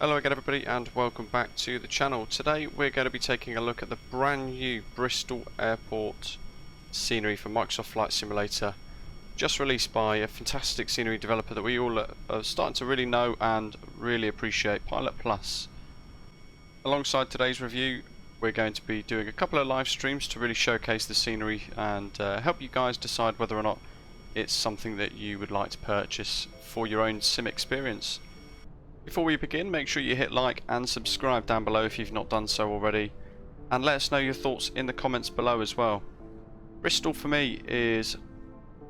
Hello again everybody and welcome back to the channel. Today we're going to be taking a look at the brand new Bristol Airport scenery for Microsoft Flight Simulator, just released by a fantastic scenery developer that we all are starting to really know and really appreciate, PilotPlus. Alongside today's review we're going to be doing a couple of live streams to really showcase the scenery and help you guys decide whether or not it's something that you would like to purchase for your own sim experience. Before we begin, make sure you hit like and subscribe down below if you've not done so already, and let us know your thoughts in the comments below as well. Bristol for me is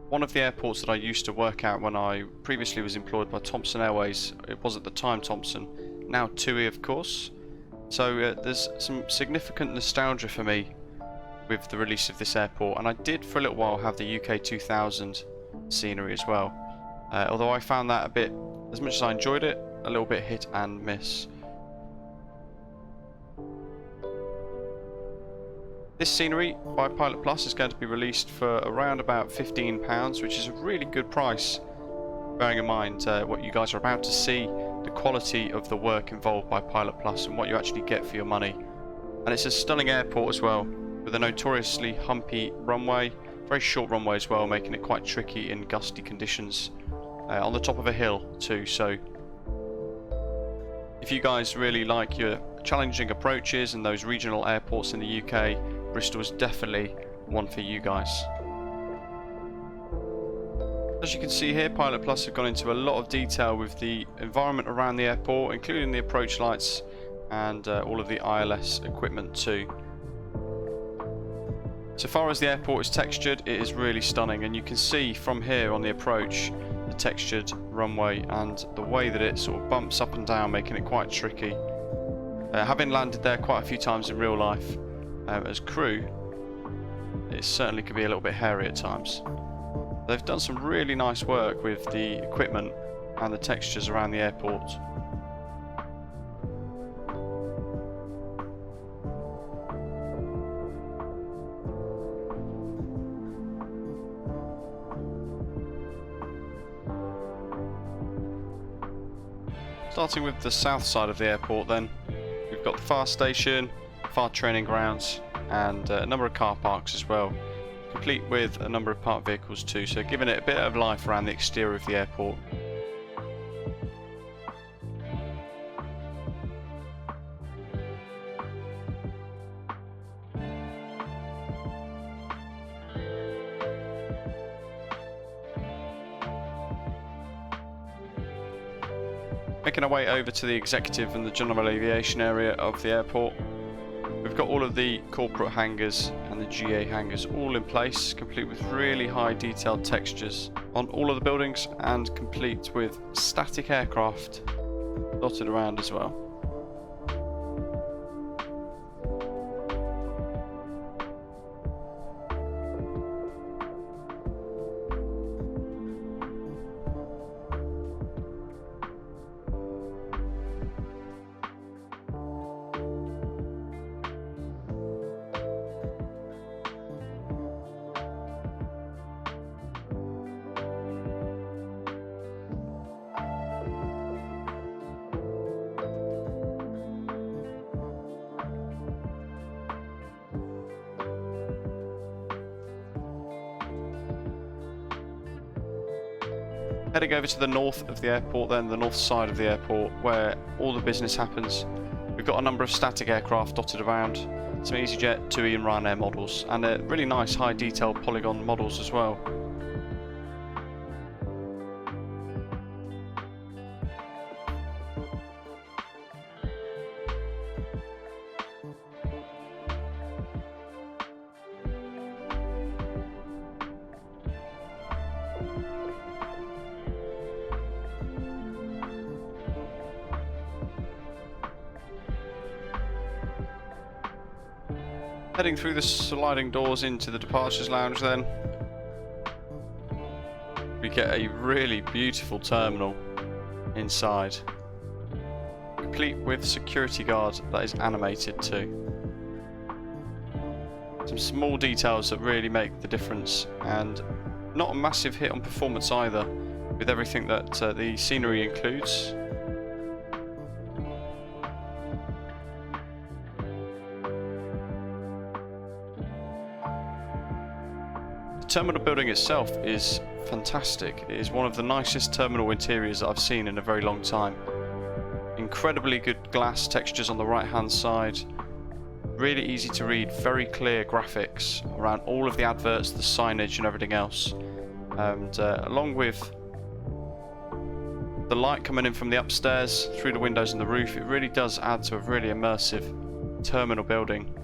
one of the airports that I used to work at when I previously was employed by Thomson Airways. It was at the time Thomson, now TUI of course. So there's some significant nostalgia for me with the release of this airport, and I did for a little while have the UK2000 scenery as well. Although I found that a bit, as much as I enjoyed it, a little bit hit and miss. This scenery by PilotPlus is going to be released for around about £15, which is a really good price, bearing in mind what you guys are about to see, the quality of the work involved by PilotPlus and what you actually get for your money. And it's a stunning airport as well, with a notoriously humpy runway, very short runway as well, making it quite tricky in gusty conditions, on the top of a hill too. So if you guys really like your challenging approaches and those regional airports in the UK, Bristol is definitely one for you guys. As you can see here, PilotPlus have gone into a lot of detail with the environment around the airport, including the approach lights and all of the ILS equipment too. So far as the airport is textured, it is really stunning, and you can see from here on the approach the textured runway and the way that it sort of bumps up and down, making it quite tricky. Having landed there quite a few times in real life as crew, it certainly could be a little bit hairy at times. They've done some really nice work with the equipment and the textures around the airport. Starting with the south side of the airport then, we've got the fire station, fire training grounds and a number of car parks as well, complete with a number of parked vehicles too, so giving it a bit of life around the exterior of the airport. Making our way over to the executive and the general aviation area of the airport, we've got all of the corporate hangars and the GA hangars all in place, complete with really high detailed textures on all of the buildings and complete with static aircraft dotted around as well. Heading over to the north of the airport then, the north side of the airport where all the business happens, we've got a number of static aircraft dotted around, some EasyJet, TUI and Ryanair models, and really nice high detail polygon models as well. Heading through the sliding doors into the departures lounge then, we get a really beautiful terminal inside, complete with security guard that is animated too. Some small details that really make the difference, and not a massive hit on performance either, with everything that the scenery includes. terminal building itself is fantastic. It is one of the nicest terminal interiors that I've seen in a very long time. Incredibly good glass textures on the right hand side. Really easy to read, very clear graphics around all of the adverts, the signage and everything else. And along with the light coming in from the upstairs through the windows and the roof, it really does add to a really immersive terminal building.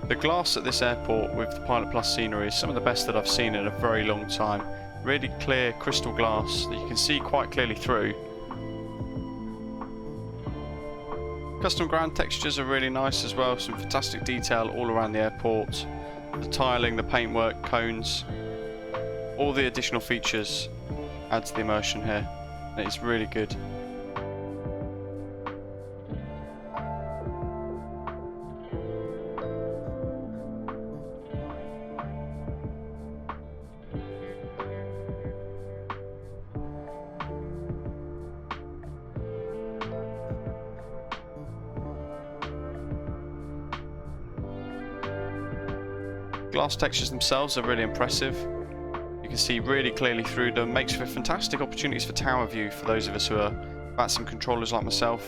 The glass at this airport with the PilotPlus scenery is some of the best that I've seen in a very long time. Really clear crystal glass that you can see quite clearly through. Custom ground textures are really nice as well, some fantastic detail all around the airport. The tiling, the paintwork, cones, all the additional features add to the immersion here. It's really good. Glass textures themselves are really impressive. You can see really clearly through them. Makes for fantastic opportunities for tower view for those of us who are VATSIM controllers like myself.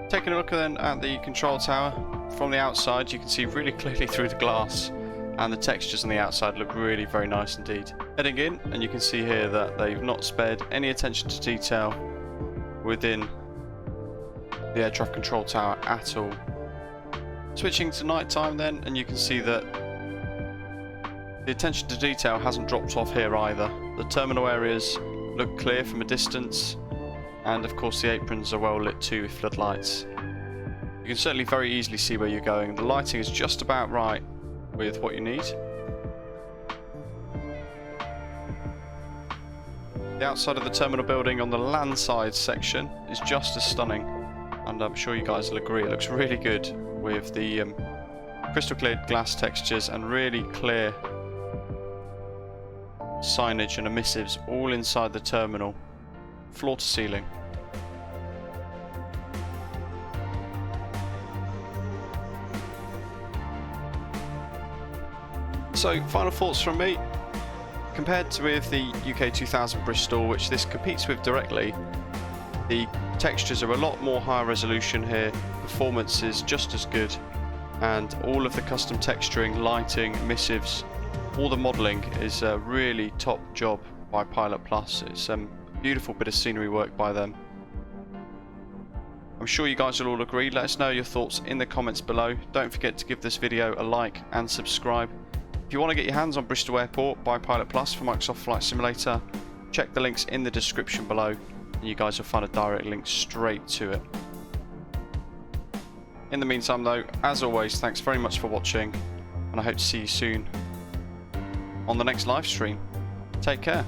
Taking a look then at the control tower from the outside, you can see really clearly through the glass, and the textures on the outside look really very nice indeed. Heading in, and you can see here that they've not spared any attention to detail within the air traffic control tower at all. Switching to night time then, and you can see that the attention to detail hasn't dropped off here either. The terminal areas look clear from a distance, and of course the aprons are well lit too with floodlights. You can certainly very easily see where you're going. The lighting is just about right with what you need. The outside of the terminal building on the landside section is just as stunning, and I'm sure you guys will agree it looks really good with the crystal clear glass textures and really clear signage and emissives all inside the terminal, floor to ceiling. So, final thoughts from me. Compared to with the UK2000 Bristol, which this competes with directly, the textures are a lot more higher resolution here, performance is just as good, and all of the custom texturing, lighting, emissives, all the modelling is a really top job by PilotPlus. It's a beautiful bit of scenery work by them. I'm sure you guys will all agree. Let us know your thoughts in the comments below. Don't forget to give this video a like and subscribe. If you want to get your hands on Bristol Airport by PilotPlus for Microsoft Flight Simulator, check the links in the description below and you guys will find a direct link straight to it. In the meantime though, as always, thanks very much for watching, and I hope to see you soon on the next live stream. Take care.